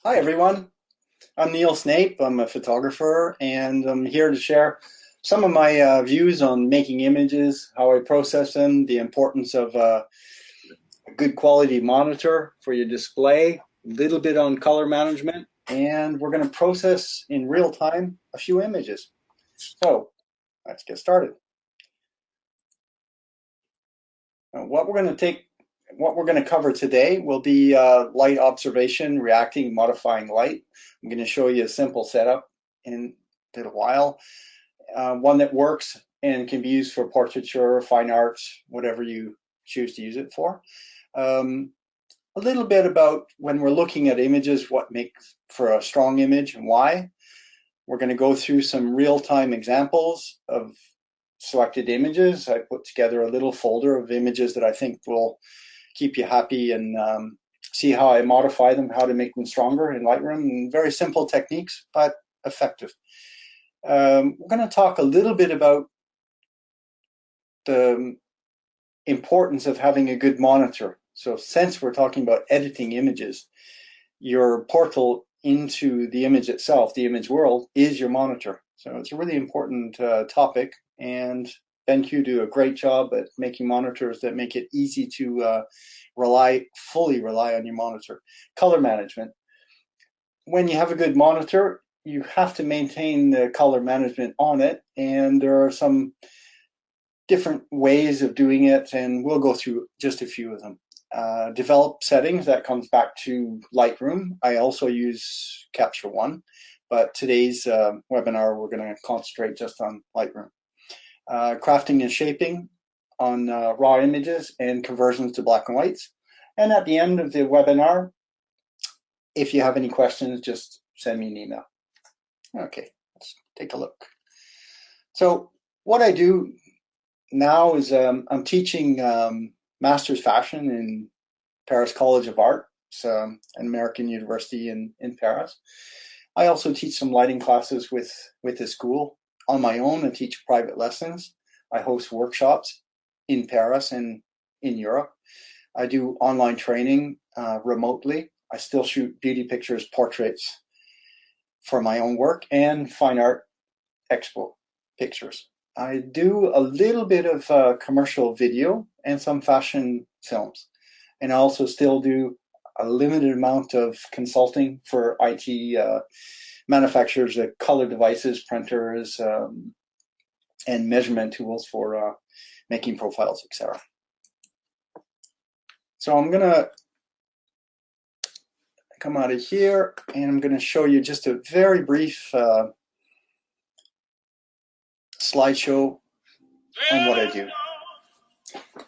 Hi everyone, I'm Neil Snape. I'm a photographer and I'm here to share some of my views on making images, how I process them, the importance of a good quality monitor for your display, a little bit on color management, and we're going to process in real time a few images. So let's get started. Now, what we're going to cover today will be light observation, reacting, modifying light. I'm going to show you a simple setup in a little while, one that works and can be used for portraiture, fine arts, whatever you choose to use it for. A little bit about when we're looking at images, what makes for a strong image and why. We're going to go through some real-time examples of selected images. I put together a little folder of images that I think will keep you happy and see how I modify them, how to make them stronger in Lightroom. And very simple techniques, but effective. We're going to talk a little bit about the importance of having a good monitor. So since we're talking about editing images, your portal into the image itself, the image world, is your monitor. So it's a really important topic, and BenQ do a great job at making monitors that make it easy to fully rely on your monitor. Color management. When you have a good monitor, you have to maintain the color management on it, and there are some different ways of doing it, and we'll go through just a few of them. Develop settings, that comes back to Lightroom. I also use Capture One, but today's webinar, we're going to concentrate just on Lightroom. Crafting and shaping on raw images and conversions to black and whites. And at the end of the webinar, if you have any questions, just send me an email. Okay, let's take a look. So what I do now is I'm teaching Master's Fashion in Paris College of Art. It's an American university in Paris. I also teach some lighting classes with the school on my own. I teach private lessons. I host workshops in Paris and in Europe. I do online training remotely. I still shoot beauty pictures, portraits for my own work, and fine art expo pictures. I do a little bit of commercial video and some fashion films. And I also still do a limited amount of consulting for IT manufacturers, color devices, printers, and measurement tools for making profiles, etc. So I'm going to come out of here, and I'm going to show you just a very brief slideshow on what I do.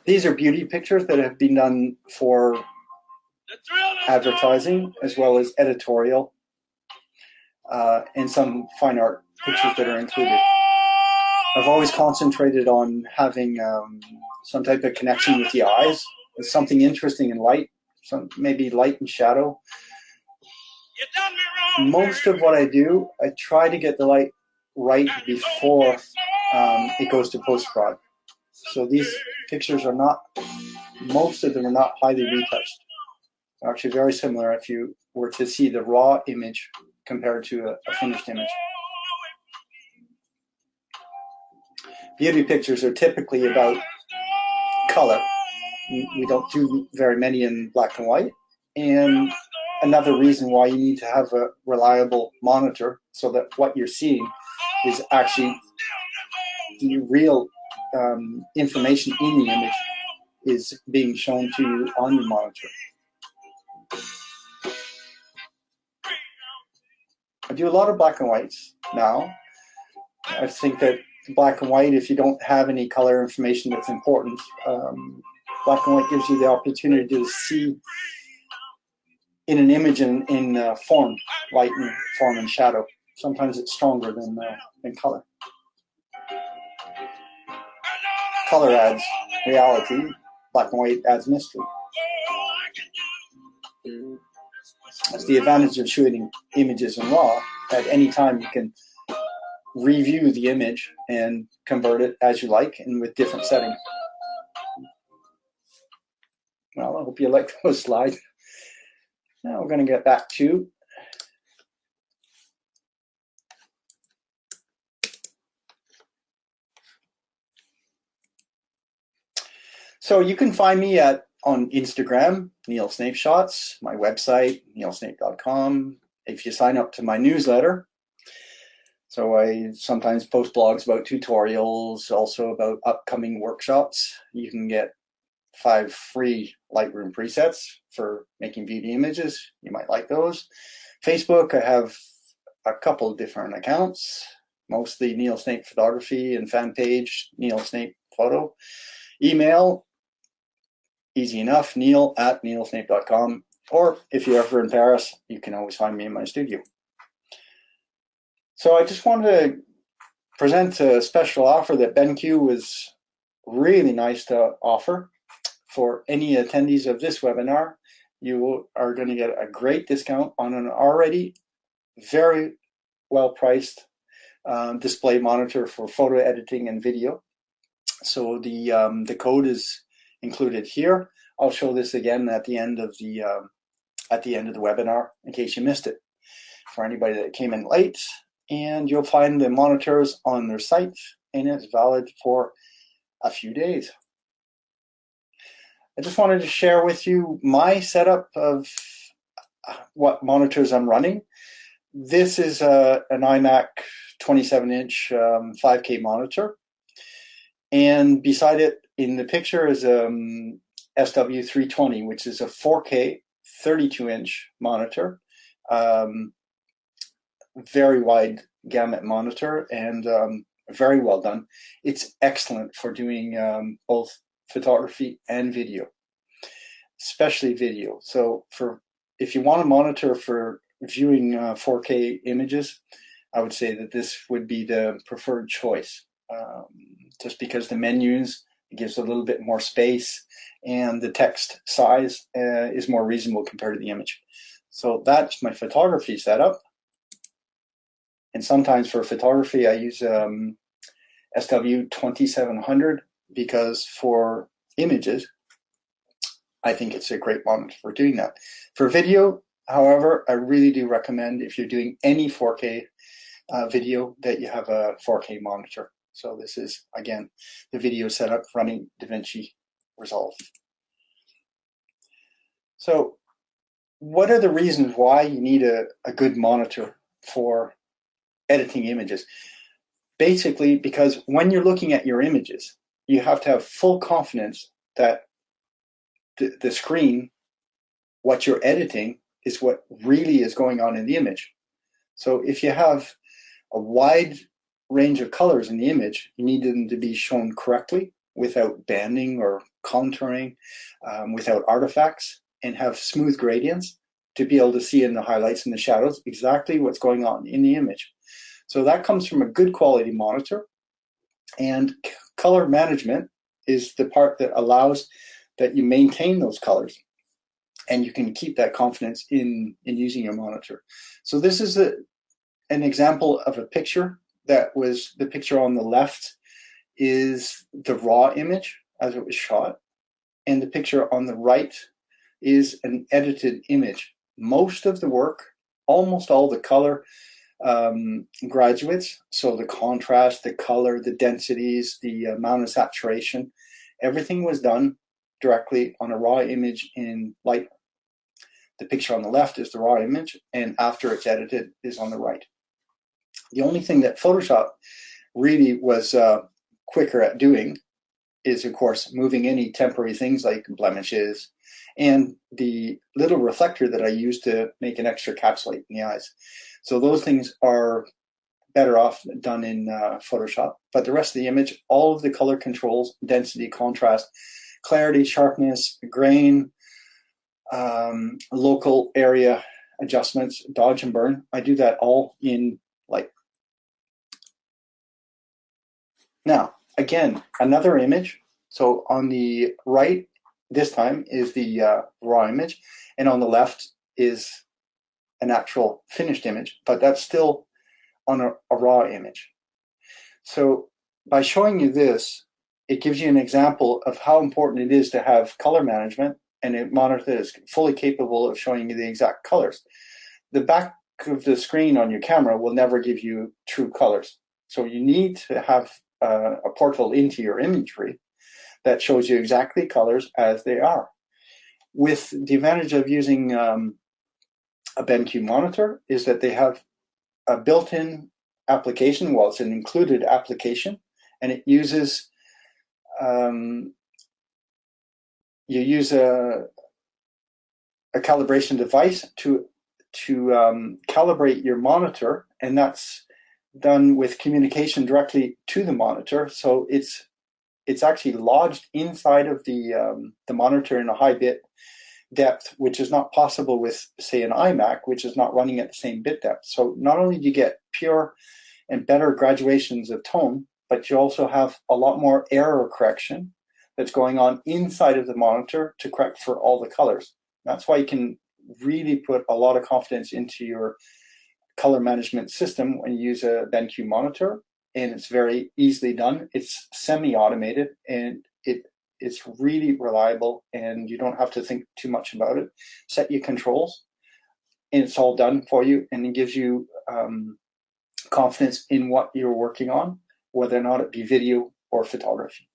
These are beauty pictures that have been done for advertising as well as editorial, and some fine art pictures that are included. I've always concentrated on having some type of connection with the eyes, with something interesting in light, maybe light and shadow. Most of what I do, I try to get the light right before it goes to post-prod. So these pictures are not, most of them are not highly retouched. They're actually very similar if you were to see the raw image compared to a finished image. Beauty pictures are typically about color. We don't do very many in black and white. And another reason why you need to have a reliable monitor so that what you're seeing is actually the real information in the image is being shown to you on your monitor. I do a lot of black and whites now. I think that black and white, if you don't have any color information that's important, black and white gives you the opportunity to see in an image in form, light and form and shadow. Sometimes it's stronger than color. Color adds reality, black and white adds mystery. That's the advantage of shooting images in RAW. At any time you can review the image and convert it as you like and with different settings. Well, I hope you like those slides. Now we're going to get back to So you can find me on Instagram, Neil Snape Shots, my website, neilsnape.com. If you sign up to my newsletter, so I sometimes post blogs about tutorials, also about upcoming workshops. You can get 5 free Lightroom presets for making beauty images. You might like those. Facebook, I have a couple of different accounts, mostly Neil Snape Photography, and fan page, Neil Snape Photo. Email, easy enough, neil@neilsnape.com. Or if you're ever in Paris, you can always find me in my studio. So I just wanted to present a special offer that BenQ was really nice to offer. For any attendees of this webinar, you are going to get a great discount on an already very well-priced display monitor for photo editing and video. So the code is included here. I'll show this again at the end of the webinar in case you missed it. For anybody that came in late, and you'll find the monitors on their site, and it's valid for a few days. I just wanted to share with you my setup of what monitors I'm running. This is an iMac 27-inch 5K monitor, and beside it in the picture is a SW320, which is a 4K 32-inch monitor, very wide gamut monitor, and very well done. It's excellent for doing both photography and video, especially video. So if you want a monitor for viewing 4K images, I would say that this would be the preferred choice, just because the menus, it gives a little bit more space, and the text size is more reasonable compared to the image. So that's my photography setup. And sometimes for photography, I use SW2700, because for images, I think it's a great monitor for doing that. For video, however, I really do recommend, if you're doing any 4K video, that you have a 4K monitor. So this is, again, the video setup running DaVinci Resolve. So what are the reasons why you need a good monitor for editing images? Basically, because when you're looking at your images, you have to have full confidence that the screen, what you're editing, is what really is going on in the image. So if you have a wide range of colors in the image, you need them to be shown correctly without banding or contouring, without artifacts, and have smooth gradients to be able to see in the highlights and the shadows exactly what's going on in the image. So that comes from a good quality monitor, and color management is the part that allows that you maintain those colors, and you can keep that confidence in using your monitor. So this is an example of a picture. That was the picture on the left is the raw image as it was shot, and the picture on the right is an edited image. Most of the work, almost all the color graduates, so the contrast, the color, the densities, the amount of saturation, everything was done directly on a raw image in Lightroom. The picture on the left is the raw image, and after it's edited is on the right. The only thing that Photoshop really was quicker at doing is, of course, moving any temporary things like blemishes and the little reflector that I use to make an extra capsulate in the eyes. So those things are better off done in Photoshop. But the rest of the image, all of the color controls, density, contrast, clarity, sharpness, grain, local area adjustments, dodge and burn, I do that all in Light. Now, again, another image. So on the right, this time, is the raw image, and on the left is an actual finished image, but that's still on a raw image. So by showing you this, it gives you an example of how important it is to have color management and a monitor that is fully capable of showing you the exact colors. The back of the screen on your camera will never give you true colors. So you need to have a portal into your imagery that shows you exactly colors as they are. With the advantage of using a BenQ monitor is that they have a built-in application. Well, it's an included application, and it uses you use a calibration device to calibrate your monitor, and that's done with communication directly to the monitor. So it's actually lodged inside of the monitor in a high bit depth, which is not possible with, say, an iMac, which is not running at the same bit depth. So not only do you get pure and better graduations of tone, but you also have a lot more error correction that's going on inside of the monitor to correct for all the colors. That's why you can really put a lot of confidence into your color management system when you use a BenQ monitor, and it's very easily done. It's semi-automated, and it's really reliable, and you don't have to think too much about it. Set your controls, and it's all done for you, and it gives you confidence in what you're working on, whether or not it be video or photography.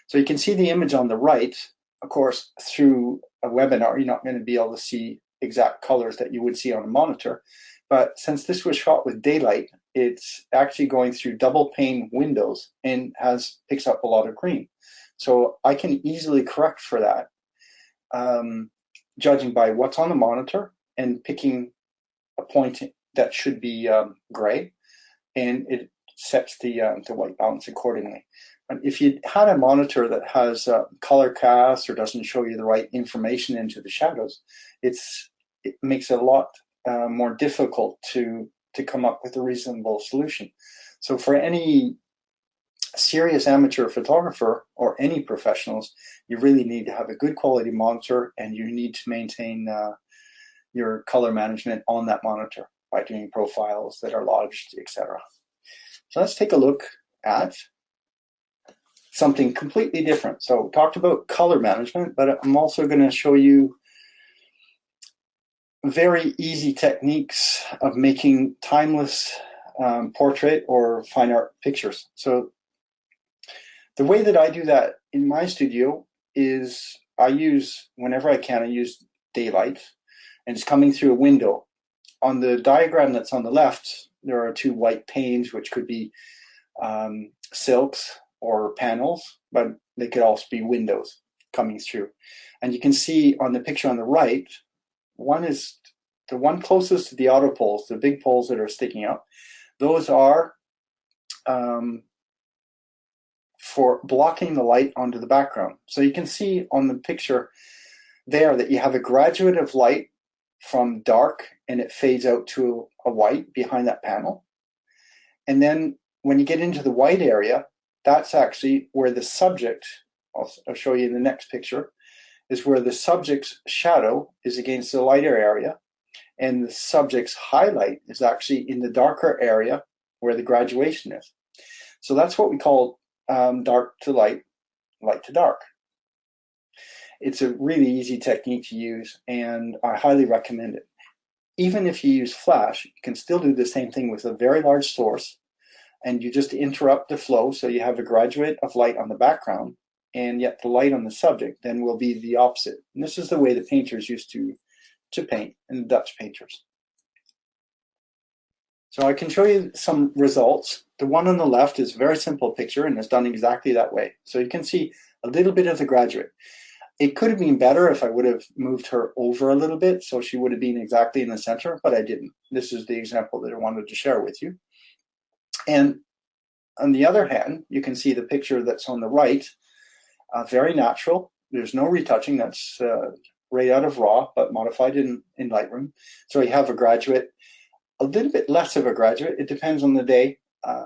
So you can see the image on the right. Of course, through a webinar, you're not going to be able to see exact colors that you would see on a monitor. But since this was shot with daylight, it's actually going through double pane windows and picks up a lot of green. So I can easily correct for that, judging by what's on the monitor and picking a point that should be gray, and it sets the white balance accordingly. And if you had a monitor that has color cast or doesn't show you the right information into the shadows, it makes it a lot more difficult to come up with a reasonable solution. So for any serious amateur photographer or any professionals, you really need to have a good quality monitor, and you need to maintain your color management on that monitor by doing profiles that are lodged, etc. So let's take a look at something completely different. So we talked about color management, but I'm also going to show you very easy techniques of making timeless portrait or fine art pictures. So the way that I do that in my studio is whenever I can, I use daylight, and it's coming through a window. On the diagram that's on the left, there are two white panes, which could be silks or panels, but they could also be windows coming through. And you can see on the picture on the right, one is the one closest to the auto poles, the big poles that are sticking up. Those are for blocking the light onto the background. So you can see on the picture there that you have a graduate of light from dark, and it fades out to a white behind that panel. And then when you get into the white area, that's actually where the subject, I'll show you in the next picture, is where the subject's shadow is against the lighter area, and the subject's highlight is actually in the darker area where the graduation is. So that's what we call dark to light, light to dark. It's a really easy technique to use, and I highly recommend it. Even if you use flash, you can still do the same thing with a very large source, and you just interrupt the flow so you have a graduate of light on the background, and yet the light on the subject then will be the opposite. And this is the way the painters used to paint, and the Dutch painters. So I can show you some results. The one on the left is a very simple picture, and it's done exactly that way. So you can see a little bit of the graduate. It could have been better if I would have moved her over a little bit, so she would have been exactly in the center, but I didn't. This is the example that I wanted to share with you. And on the other hand, you can see the picture that's on the right, very natural. There's no retouching. That's right out of RAW, but modified in Lightroom. So you have a graduate, a little bit less of a graduate. It depends on the day,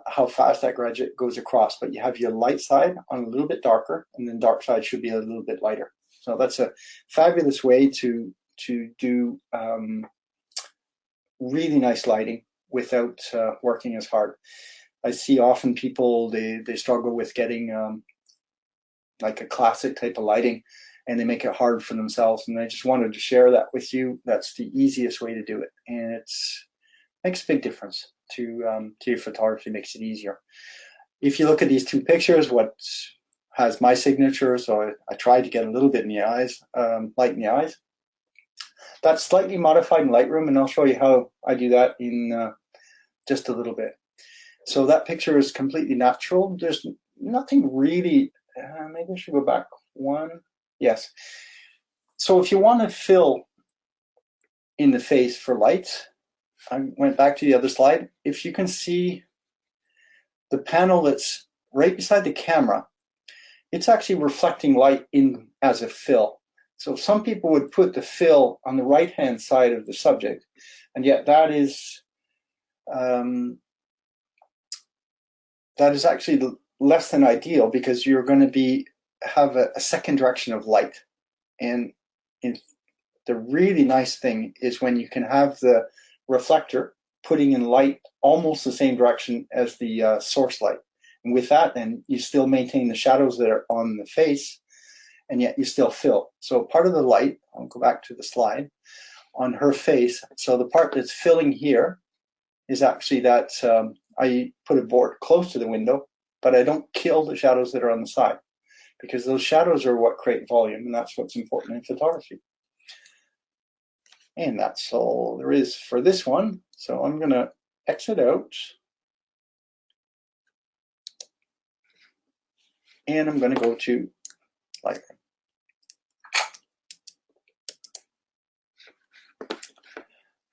how fast that graduate goes across, but you have your light side on a little bit darker, and then dark side should be a little bit lighter. So that's a fabulous way to do really nice lighting without working as hard. I see often people, they struggle with getting like a classic type of lighting, and they make it hard for themselves. And I just wanted to share that with you. That's the easiest way to do it, and it makes a big difference to your photography. Makes it easier. If you look at these two pictures, has my signature, so I tried to get a little bit in the eyes, light in the eyes. That's slightly modified in Lightroom, and I'll show you how I do that in just a little bit. So that picture is completely natural. There's nothing really, maybe I should go back one. Yes. So if you want to fill in the face for light, I went back to the other slide. If you can see the panel that's right beside the camera, it's actually reflecting light in as a fill. So some people would put the fill on the right-hand side of the subject, and yet that is actually less than ideal, because you're going to have a second direction of light. And the really nice thing is when you can have the reflector putting in light almost the same direction as the source light. And with that, then you still maintain the shadows that are on the face, and yet you still fill. So part of the light, I'll go back to the slide, on her face. So the part that's filling here is actually that I put a board close to the window, but I don't kill the shadows that are on the side, because those shadows are what create volume, and that's what's important in photography. And that's all there is for this one. So I'm going to exit out. And I'm going to go to Lightroom.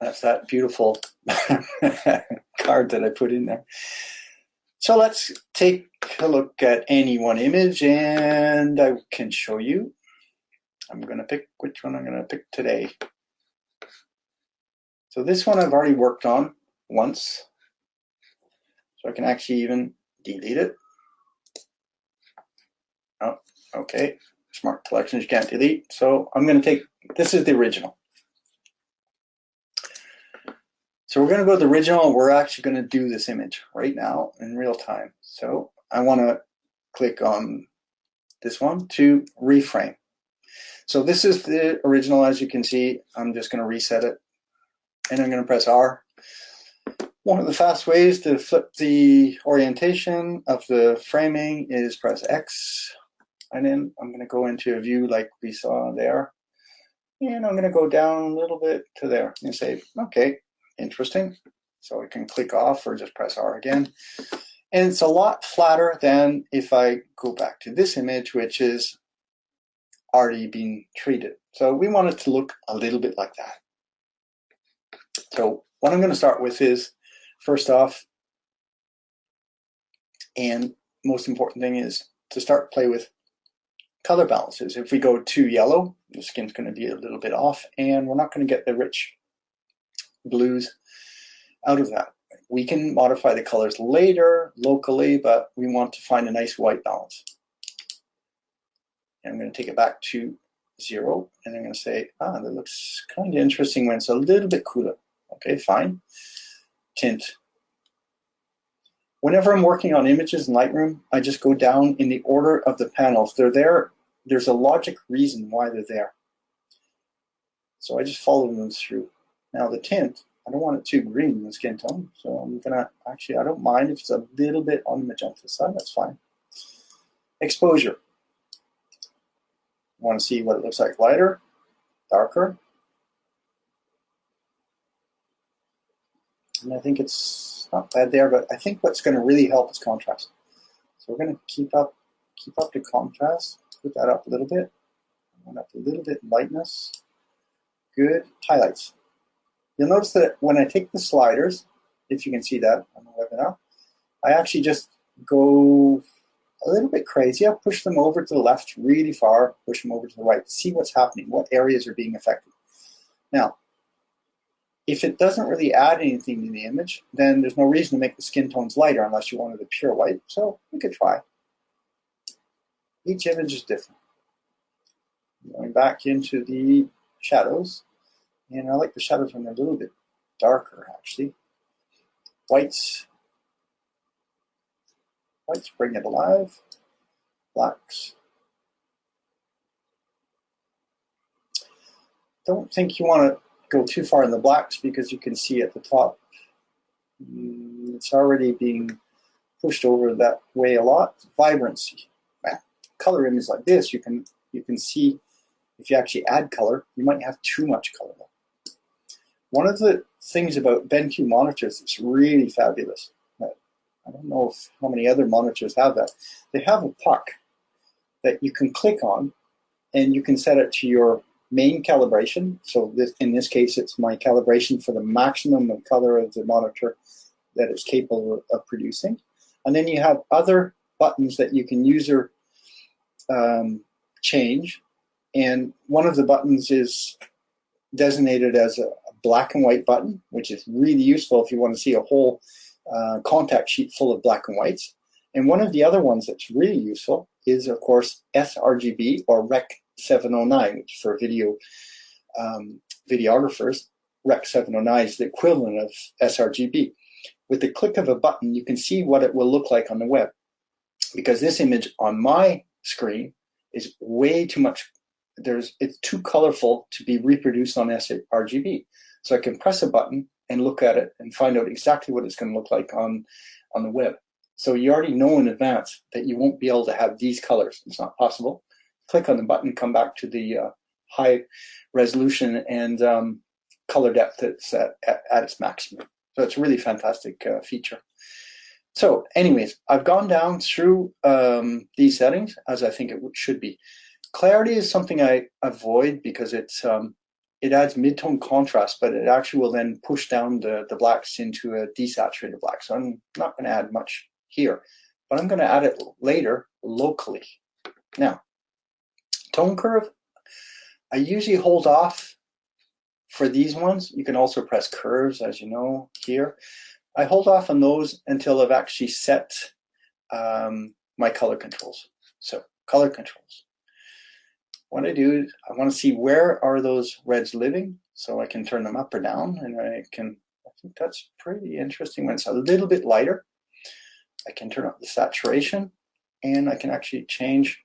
That's that beautiful card that I put in there. So let's take a look at any one image, and I can show you. I'm going to pick which one I'm going to pick today. So this one I've already worked on once, so I can actually even delete it. Oh, okay. Smart collections you can't delete. So I'm going to take, this is the original. So we're going to go to the original. We're actually going to do this image right now in real time. So I want to click on this one to reframe. So this is the original, as you can see. I'm just going to reset it, and I'm going to press R. One of the fast ways to flip the orientation of the framing is press X, and then I'm going to go into a view like we saw there, and I'm going to go down a little bit to there and say, okay, interesting. So I can click off or just press R again. And it's a lot flatter than if I go back to this image, which is already been treated. So we want it to look a little bit like that. So what I'm going to start with is, first off, and most important thing is to start play with color balances. If we go too yellow, the skin's going to be a little bit off, and we're not going to get the rich blues out of that. We can modify the colors later, locally, but we want to find a nice white balance. And I'm going to take it back to 0, and I'm going to say, that looks kind of interesting when it's a little bit cooler. Okay, fine. Tint. Whenever I'm working on images in Lightroom, I just go down in the order of the panels. They're there. There's a logic reason why they're there. So I just follow them through. Now the tint, I don't want it too green in the skin tone, so I'm gonna, actually I don't mind if it's a little bit on the magenta side, that's fine. Exposure. I want to see what it looks like lighter, darker. And I think it's not bad there, but I think what's going to really help is contrast. So we're going to keep up the contrast, put that up a little bit, and up a little bit lightness. Good. Highlights. You'll notice that when I take the sliders, if you can see that on the webinar, I actually just go a little bit crazy. I push them over to the left really far, push them over to the right, see what's happening, what areas are being affected. Now, if it doesn't really add anything to the image, then there's no reason to make the skin tones lighter unless you wanted a pure white. So we could try. Each image is different. Going back into the shadows, and I like the shadows when they're a little bit darker, actually. Whites bring it alive. Blacks. Don't think you want to go too far in the blacks, because you can see at the top it's already being pushed over that way a lot. Vibrancy. color image like this, you can see if you actually add color, you might have too much color. One of the things about BenQ monitors that's really fabulous, I don't know how many other monitors have that, they have a puck that you can click on and you can set it to your main calibration. So in this case, it's my calibration for the maximum of color of the monitor that it's capable of producing. And then you have other buttons that you can user change. And one of the buttons is designated as a black and white button, which is really useful if you want to see a whole contact sheet full of black and whites. And one of the other ones that's really useful is, of course, Srgb or Rec 709, which for video videographers, Rec 709 is the equivalent of Srgb. With the click of a button, you can see what it will look like on the web. Because this image on my screen is way too much. It's too colorful to be reproduced on Srgb. So I can press a button and look at it and find out exactly what it's going to look like on the web. So you already know in advance that you won't be able to have these colors. It's not possible. Click on the button, come back to the high resolution and color depth that's at its maximum. So it's a really fantastic feature. So anyways, I've gone down through these settings as I think it should be. Clarity is something I avoid because it adds mid-tone contrast, but it actually will then push down the blacks into a desaturated black. So I'm not going to add much here, but I'm going to add it later locally. Now, tone curve, I usually hold off for these ones. You can also press curves, as you know, here. I hold off on those until I've actually set my color controls. So, color controls. What I do is I want to see where are those reds living, so I can turn them up or down, and I think that's pretty interesting. When it's a little bit lighter, I can turn up the saturation, and I can actually change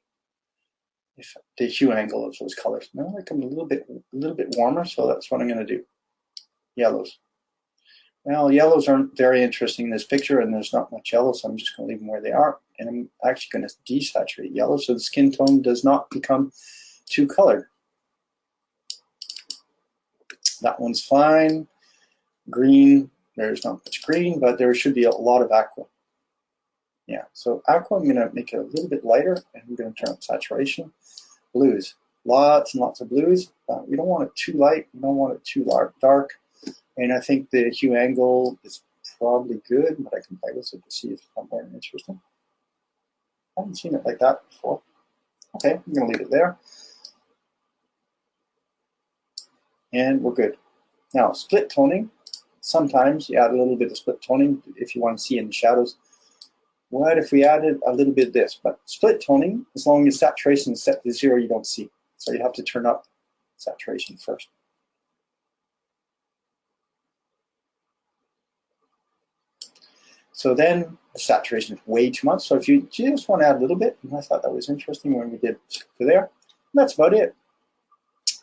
the hue angle of those colors. Now I come a little bit warmer, so that's what I'm going to do. Yellows. Well, yellows aren't very interesting in this picture, and there's not much yellow, so I'm just going to leave them where they are, and I'm actually going to desaturate yellow so the skin tone does not become too colored. That one's fine. Green, there's not much green, but there should be a lot of aqua. Yeah, so aqua, I'm going to make it a little bit lighter, and I'm going to turn up saturation. Blues, lots and lots of blues. We don't want it too light, we don't want it too dark. And I think the hue angle is probably good, but I can play with it to see if it's more interesting. I haven't seen it like that before. Okay, I'm going to leave it there. And we're good. Now, split toning. Sometimes you add a little bit of split toning if you want to see in the shadows. What if we added a little bit of this? But split toning, as long as saturation is set to 0, you don't see. So you have to turn up saturation first. So then the saturation is way too much. So if you just want to add a little bit, and I thought that was interesting when we did to there, that's about it.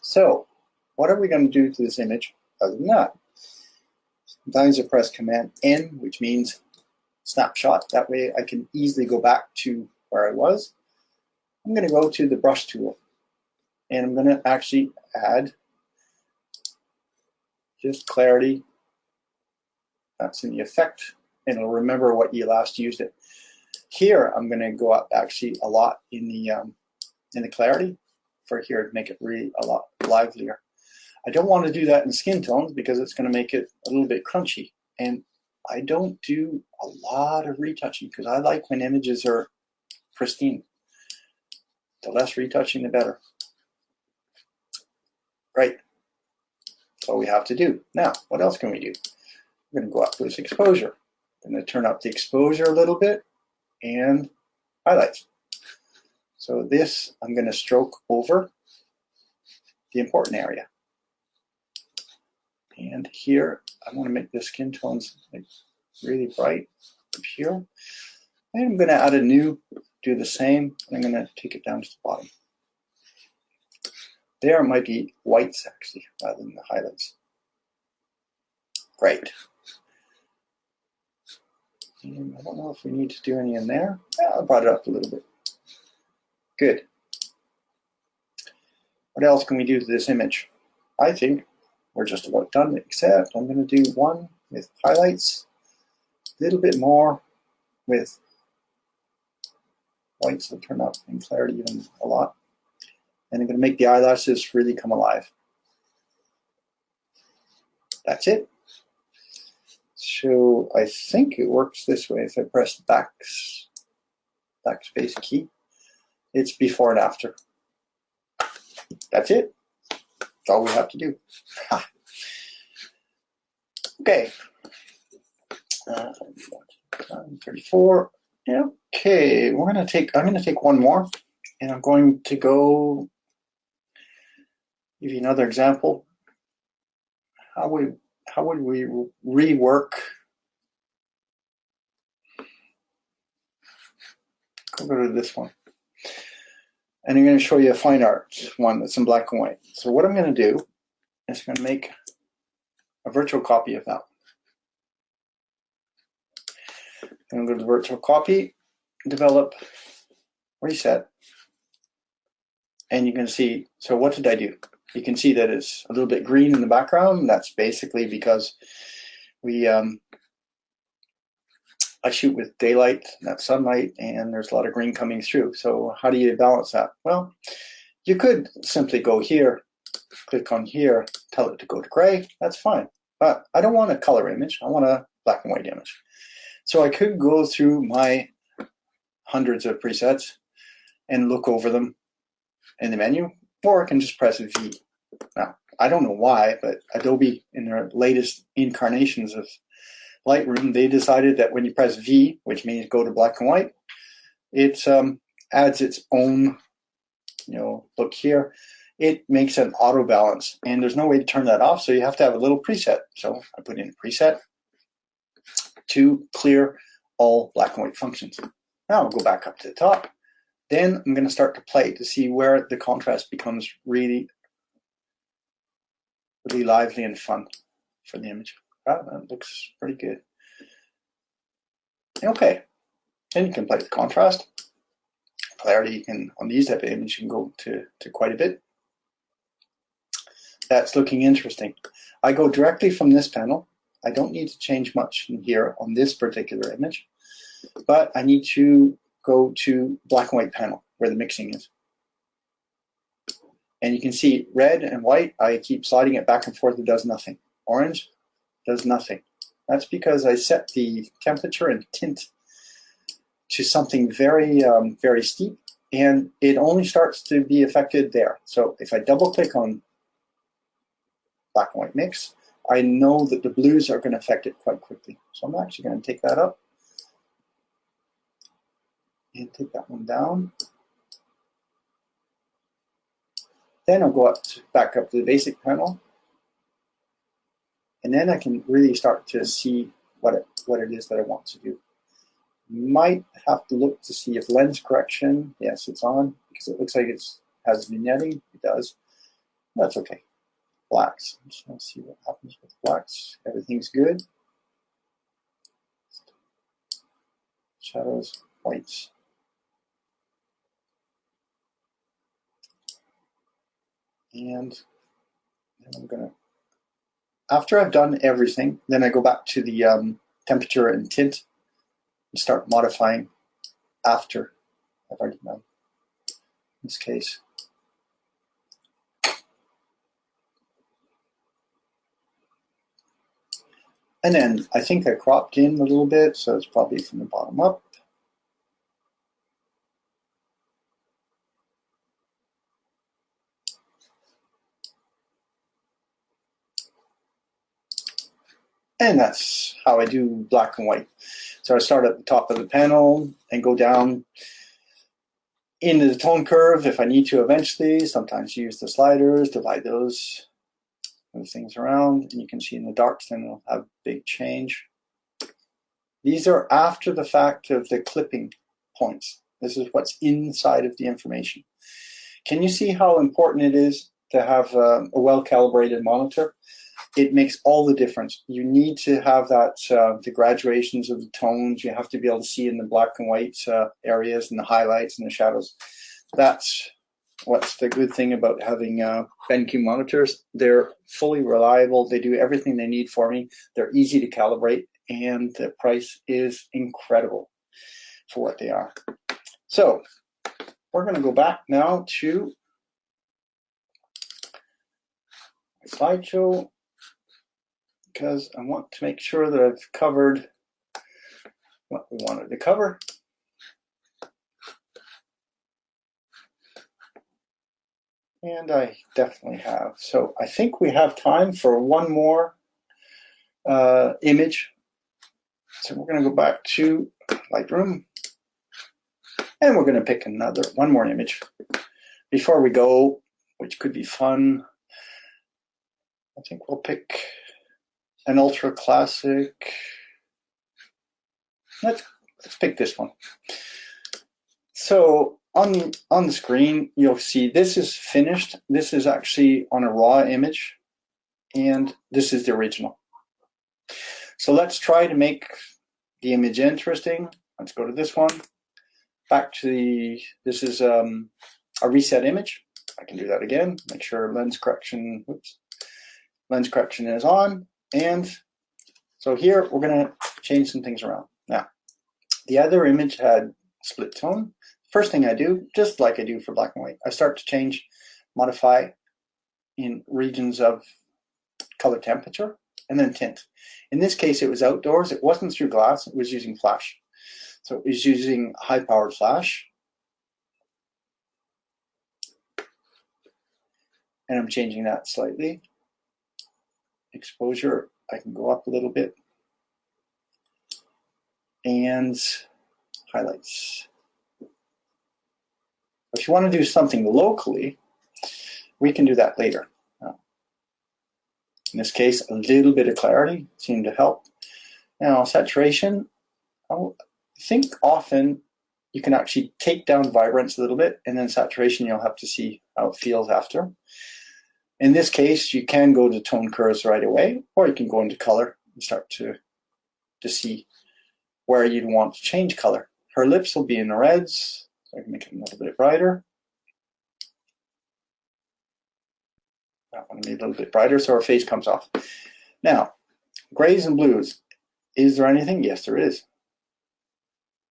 So what are we going to do to this image other than that? Sometimes I press Command N, which means snapshot. That way I can easily go back to where I was. I'm going to go to the brush tool, and I'm going to actually add just clarity. That's in the effect, and it'll remember what you last used it. Here I'm going to go up actually a lot in the clarity for here to make it really a lot livelier. I don't want to do that in skin tones because it's going to make it a little bit crunchy. And I don't do a lot of retouching because I like when images are pristine. The less retouching, the better. Right. That's all we have to do. Now, what else can we do? We're going to go up with exposure. I'm going to turn up the exposure a little bit and highlights. So this, I'm going to stroke over the important area. And here, I want to make the skin tones like really bright up here. And I'm going to add a new, do the same, and I'm going to take it down to the bottom. There might be whites actually, rather than the highlights. Great. And I don't know if we need to do any in there. Yeah, I brought it up a little bit. Good. What else can we do to this image? I think we're just about done, except I'm going to do one with highlights, a little bit more with whites will turn up in clarity even a lot. And I'm going to make the eyelashes really come alive. That's it. So I think it works this way. If I press the backspace key, it's before and after. That's it. That's all we have to do. Okay. 34. Okay, I'm going to take one more, and I'm going to go give you another example. How would we rework? I'll go to this one. And I'm going to show you a fine art one that's in black and white. So what I'm going to do is I'm going to make a virtual copy of that. I'm going to go to the virtual copy, develop, reset, and you can see, so what did I do? You can see that it's a little bit green in the background. That's basically because I shoot with daylight, that's sunlight, and there's a lot of green coming through. So how do you balance that? Well, you could simply go here, click on here, tell it to go to gray, that's fine. But I don't want a color image, I want a black and white image. So I could go through my hundreds of presets and look over them in the menu, or I can just press V. Now, I don't know why, but Adobe in their latest incarnations of Lightroom, they decided that when you press V, which means go to black and white, it adds its own, look here. It makes an auto balance, and there's no way to turn that off, so you have to have a little preset. So I put in a preset to clear all black and white functions. Now I'll go back up to the top. Then I'm going to start to play to see where the contrast becomes really, really lively and fun for the image. That looks pretty good. Okay, then you can play with contrast. Clarity, you can, on these type of images, you can go to quite a bit. That's looking interesting. I go directly from this panel. I don't need to change much in here on this particular image, but I need to go to black and white panel where the mixing is. And you can see red and white, I keep sliding it back and forth, it does nothing. Orange does nothing. That's because I set the temperature and tint to something very, very steep, and it only starts to be affected there. So if I double click on black and white mix, I know that the blues are going to affect it quite quickly. So I'm actually going to take that up and take that one down. Then I'll go back up to the basic panel, and then I can really start to see what it is that I want to do. Might have to look to see if lens correction, yes, it's on, because it looks like it has vignetting. It does. That's okay. Blacks. I'm just going to see what happens with blacks. Everything's good. Shadows, whites. And then I'm going to, after I've done everything, then I go back to the temperature and tint and start modifying after I've already done. In this case, and then I think I cropped in a little bit, so it's probably from the bottom up. And that's how I do black and white. So I start at the top of the panel and go down into the tone curve if I need to eventually. Sometimes use the sliders, divide those things around, and you can see in the darks then it'll have big change. These are after the fact of the clipping points. This is what's inside of the information. Can you see how important it is to have a well-calibrated monitor? It makes all the difference. You need to have that, the graduations of the tones. You have to be able to see in the black and white areas and the highlights and the shadows. that's what's the good thing about having BenQ monitors. They're fully reliable. They do everything they need for me. They're easy to calibrate, and the price is incredible for what they are. So we're going to go back now to my slideshow because I want to make sure that I've covered what we wanted to cover. And I definitely have. So I think we have time for one more image. So we're going to go back to Lightroom, and we're going to pick one more image. Before we go, which could be fun, I think we'll pick an ultra classic. Let's pick this one. So on the screen, you'll see this is finished. This is actually on a raw image, and this is the original. So let's try to make the image interesting. Let's go to this one. Back to this is a reset image. I can do that again. Make sure lens correction is on. And so here we're going to change some things around. Now, the other image had split tone. First thing I do, just like I do for black and white, I start to modify in regions of color temperature and then tint. In this case, it was outdoors. It wasn't through glass. It was using flash. So it was using high-powered flash. And I'm changing that slightly. Exposure, I can go up a little bit. And highlights. If you want to do something locally, we can do that later. In this case, a little bit of clarity seemed to help. Now, saturation, I think often you can actually take down vibrance a little bit, and then saturation, you'll have to see how it feels after. In this case, you can go to tone curves right away, or you can go into color and start to see where you'd want to change color. Her lips will be in the reds, so I can make it a little bit brighter. That one will be a little bit brighter, so her face comes off. Now, grays and blues. Is there anything? Yes, there is.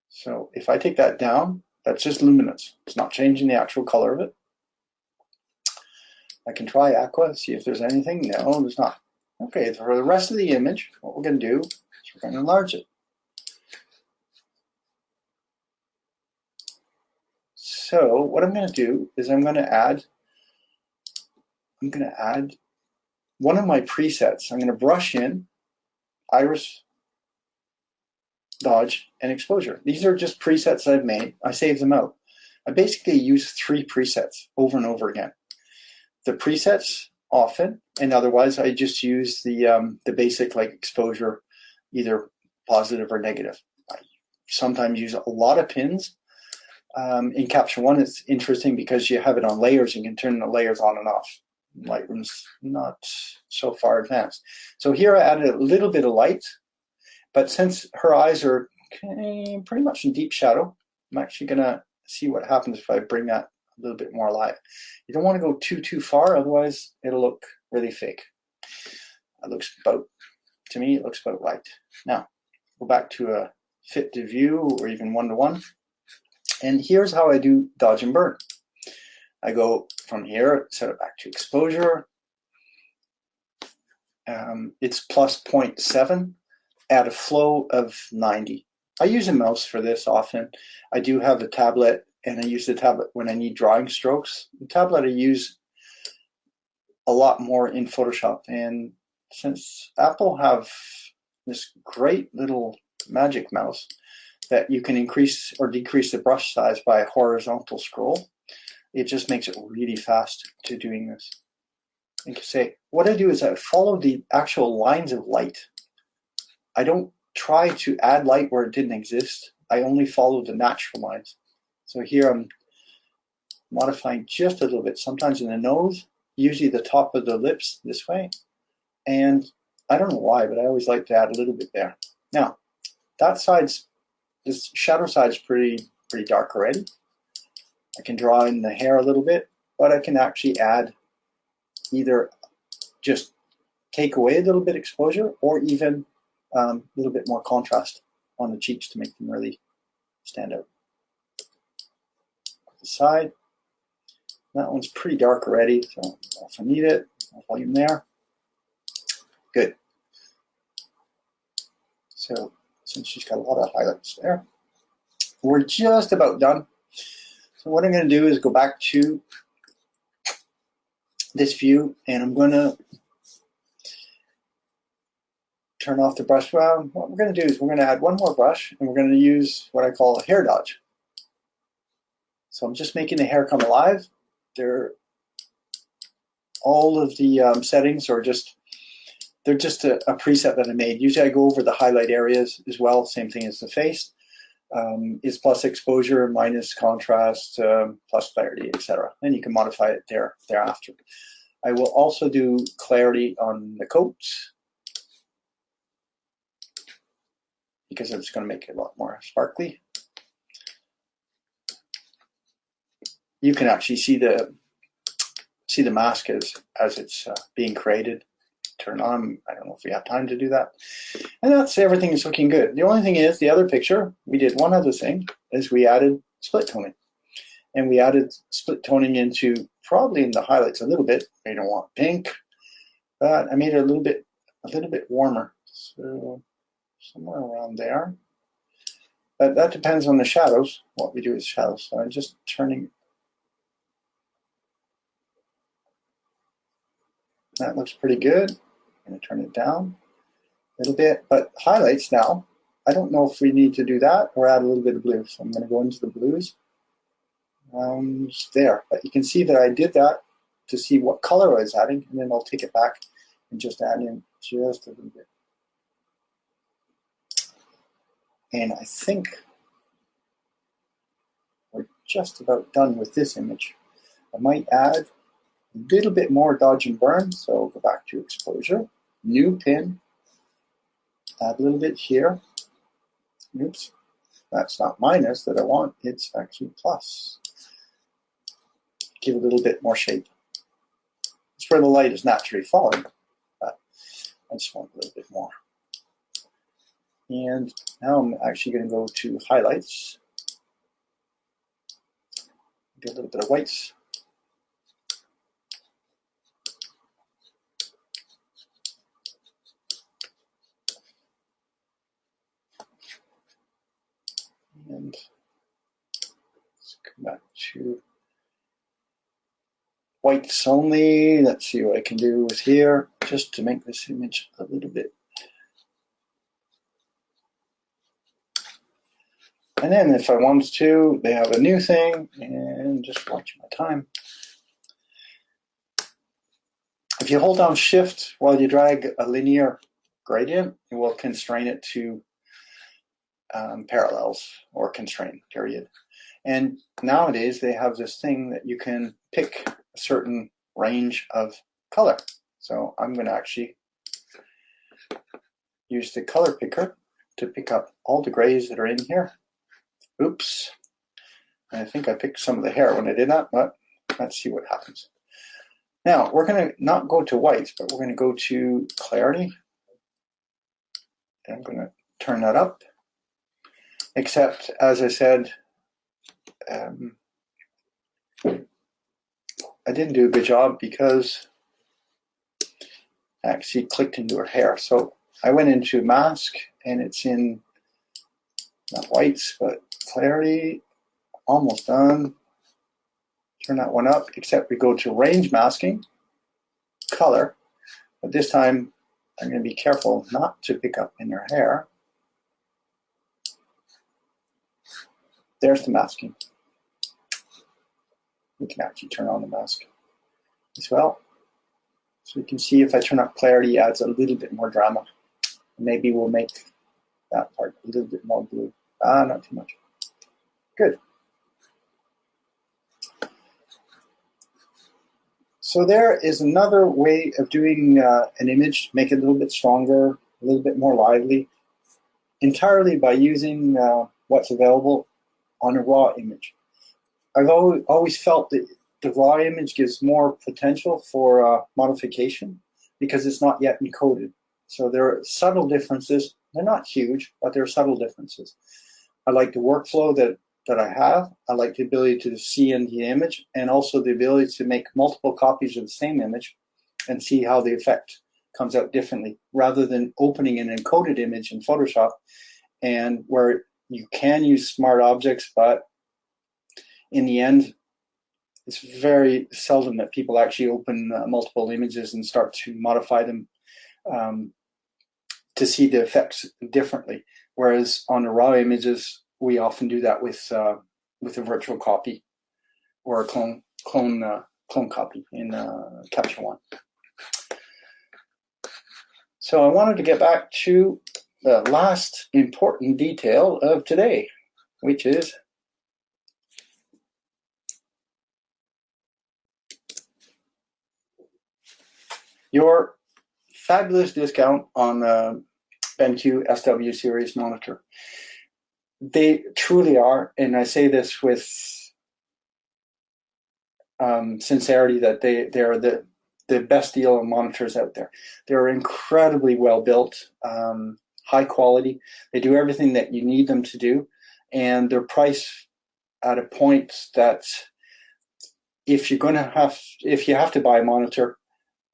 So if I take that down, that's just luminance. It's not changing the actual color of it. I can try aqua, see if there's anything. No, there's not. Okay, for the rest of the image, what we're going to do is we're going to enlarge it. So what I'm going to do is I'm going to add one of my presets. I'm going to brush in iris, dodge, and exposure. These are just presets I've made. I save them out. I basically use 3 presets over and over again. The presets often, and otherwise I just use the basic like exposure, either positive or negative. I sometimes use a lot of pins. In Capture One, it's interesting because you have it on layers. You can turn the layers on and off. Lightroom's not so far advanced. So here I added a little bit of light, but since her eyes are pretty much in deep shadow, I'm actually going to see what happens if I bring that a little bit more alive. You don't want to go too far, otherwise it'll look really fake. It looks about, to me, it looks about right. Now, go back to a fit to view or even 1:1. And here's how I do dodge and burn. I go from here, set it back to exposure. It's plus 0.7 at a flow of 90. I use a mouse for this often. I do have a tablet, and I use the tablet when I need drawing strokes. The tablet I use a lot more in Photoshop. And since Apple have this great little magic mouse that you can increase or decrease the brush size by a horizontal scroll, it just makes it really fast to doing this. Like I say, what I do is I follow the actual lines of light. I don't try to add light where it didn't exist. I only follow the natural lines. So here I'm modifying just a little bit, sometimes in the nose, usually the top of the lips this way. And I don't know why, but I always like to add a little bit there. Now, this shadow side is pretty dark already. I can draw in the hair a little bit, but I can actually add either just take away a little bit exposure or even a little bit more contrast on the cheeks to make them really stand out. The side, that one's pretty dark already, so if I need it, I'll volume there. Good. So since she's got a lot of highlights there, we're just about done. So what I'm going to do is go back to this view, and I'm going to turn off the brush. Well, what we're going to do is we're going to add one more brush, and we're going to use what I call a hair dodge. So I'm just making the hair come alive. All of the settings are they're just a preset that I made. Usually I go over the highlight areas as well, same thing as the face. Is plus exposure, minus contrast, plus clarity, etc. And you can modify it thereafter. I will also do clarity on the coats because it's going to make it a lot more sparkly. You can actually see the mask as it's being created. Turn on. I don't know if we have time to do that. And that's everything is looking good. The only thing is the other picture, we did one other thing, is we added split toning. And we added split toning into probably in the highlights a little bit. I don't want pink, but I made it a little bit warmer. So somewhere around there. But that depends on the shadows, what we do with shadows. So I'm just turning. That looks pretty good. I'm going to turn it down a little bit. But highlights now, I don't know if we need to do that or add a little bit of blue. So I'm going to go into the blues. There. But you can see that I did that to see what color I was adding, and then I'll take it back and just add in just a little bit. And I think we're just about done with this image. I might add a little bit more dodge and burn, so go back to exposure, new pin, add a little bit here. Oops, that's not minus that I want, it's actually plus. Give it a little bit more shape. It's where the light is naturally falling, but I just want a little bit more. And now I'm actually going to go to highlights, get a little bit of whites. And let's come back to whites only. Let's see what I can do with here, just to make this image a little bit. And then if I wanted to, they have a new thing, and just watch my time. If you hold down Shift while you drag a linear gradient, it will constrain it to parallels or constrain, period. And nowadays they have this thing that you can pick a certain range of color. So I'm going to actually use the color picker to pick up all the grays that are in here. Oops. And I think I picked some of the hair when I did that, but let's see what happens. Now, we're going to not go to whites, but we're going to go to clarity. And I'm going to turn that up. Except, as I said, I didn't do a good job because I actually clicked into her hair. So I went into mask, and it's in not whites, but clarity. Almost done. Turn that one up, except we go to range masking, color, but this time I'm going to be careful not to pick up in her hair. There's the masking. We can actually turn on the mask as well. So you can see if I turn up clarity, it adds a little bit more drama. Maybe we'll make that part a little bit more blue. Not too much. Good. So there is another way of doing an image, make it a little bit stronger, a little bit more lively, entirely by using what's available on a raw image. I've always felt that the raw image gives more potential for modification because it's not yet encoded. So there are subtle differences. They're not huge, but there are subtle differences. I like the workflow that I have. I like the ability to see in the image, and also the ability to make multiple copies of the same image and see how the effect comes out differently, rather than opening an encoded image in Photoshop, and where you can use smart objects, but in the end, it's very seldom that people actually open multiple images and start to modify them to see the effects differently. Whereas on the raw images, we often do that with a virtual copy or a clone copy in Capture One. So I wanted to get back to the last important detail of today, which is your fabulous discount on the BenQ SW series monitor. They truly are, and I say this with sincerity, that they are the best deal on monitors out there. They're incredibly well built, high quality. They do everything that you need them to do, and they're priced at a point that if you have to buy a monitor,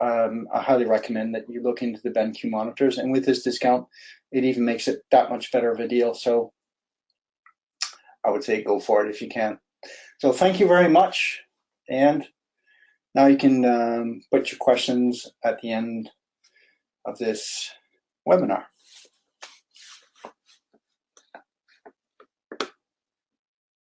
I highly recommend that you look into the BenQ monitors. And with this discount, it even makes it that much better of a deal. So I would say go for it if you can. So thank you very much. And now you can put your questions at the end of this webinar.